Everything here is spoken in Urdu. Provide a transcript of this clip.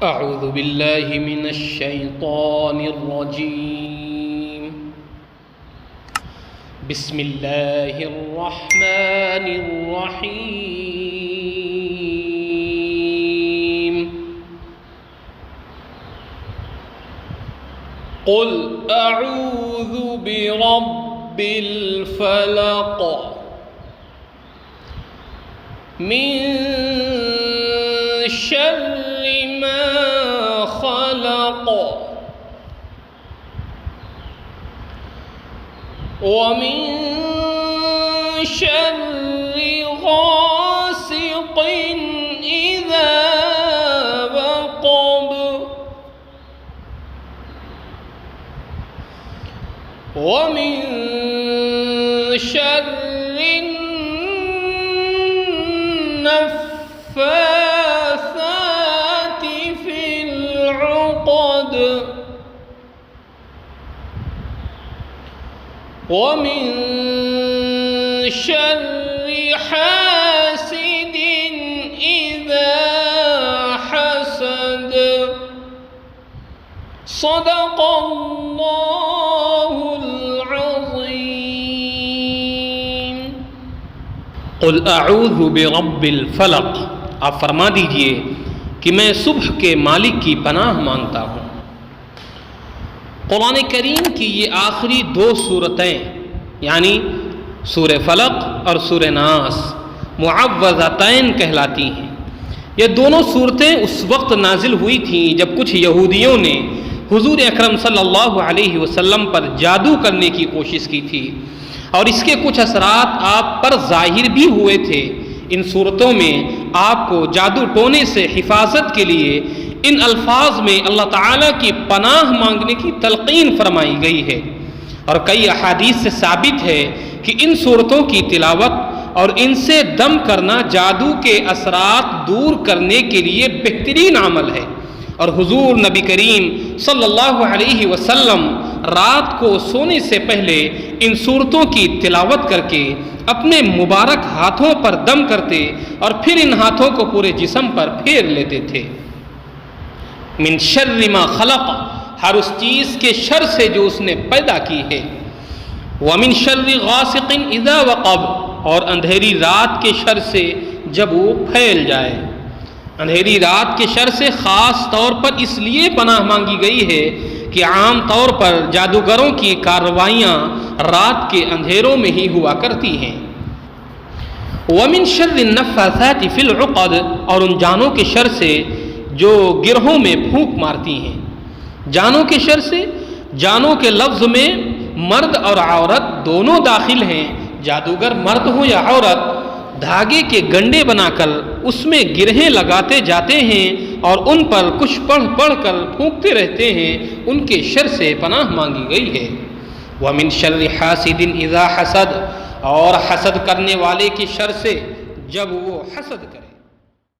اعوذ باللہ من الشیطان الرجیم بسم اللہ الرحمن الرحیم قل اعوذ برب الفلق من شر ما خلق ومن شر غاسق إذا وقب ومن شر النفاثات في العقد ومن شر حاسد إذا حسد صدق الله العظيم. قل اعوذ برب الفلق، آپ فرما دیجئے کہ میں صبح کے مالک کی پناہ مانگتا ہوں. قرآن کریم کی یہ آخری دو صورتیں یعنی سورہ فلق اور سورہ ناس معوذتین کہلاتی ہیں. یہ دونوں صورتیں اس وقت نازل ہوئی تھیں جب کچھ یہودیوں نے حضور اکرم صلی اللہ علیہ وسلم پر جادو کرنے کی کوشش کی تھی، اور اس کے کچھ اثرات آپ پر ظاہر بھی ہوئے تھے. ان صورتوں میں آپ کو جادو ٹونے سے حفاظت کے لیے ان الفاظ میں اللہ تعالیٰ کی پناہ مانگنے کی تلقین فرمائی گئی ہے، اور کئی احادیث سے ثابت ہے کہ ان صورتوں کی تلاوت اور ان سے دم کرنا جادو کے اثرات دور کرنے کے لیے بہترین عمل ہے. اور حضور نبی کریم صلی اللہ علیہ وسلم رات کو سونے سے پہلے ان صورتوں کی تلاوت کر کے اپنے مبارک ہاتھوں پر دم کرتے اور پھر ان ہاتھوں کو پورے جسم پر پھیر لیتے تھے. من شر ما خلق، ہر اس چیز کے شر سے جو اس نے پیدا کی ہے. ومن شر غاسق اذا وقب، اور اندھیری رات کے شر سے جب وہ پھیل جائے. اندھیری رات کے شر سے خاص طور پر اس لیے پناہ مانگی گئی ہے کہ عام طور پر جادوگروں کی کارروائیاں رات کے اندھیروں میں ہی ہوا کرتی ہیں. ومن شر النفاثات فی العقد، اور ان جانوں کے شر سے جو گرہوں میں پھونک مارتی ہیں. جانوں کے شر سے، جانوں کے لفظ میں مرد اور عورت دونوں داخل ہیں. جادوگر مرد ہو یا عورت، دھاگے کے گنڈے بنا کر اس میں گرہیں لگاتے جاتے ہیں اور ان پر کچھ پڑھ پڑھ کر پھونکتے رہتے ہیں. ان کے شر سے پناہ مانگی گئی ہے. وَمِن شَرِّ حَاسِدٍ إِذَا حَسَدَ، اور حسد کرنے والے کے شر سے جب وہ حسد کرے.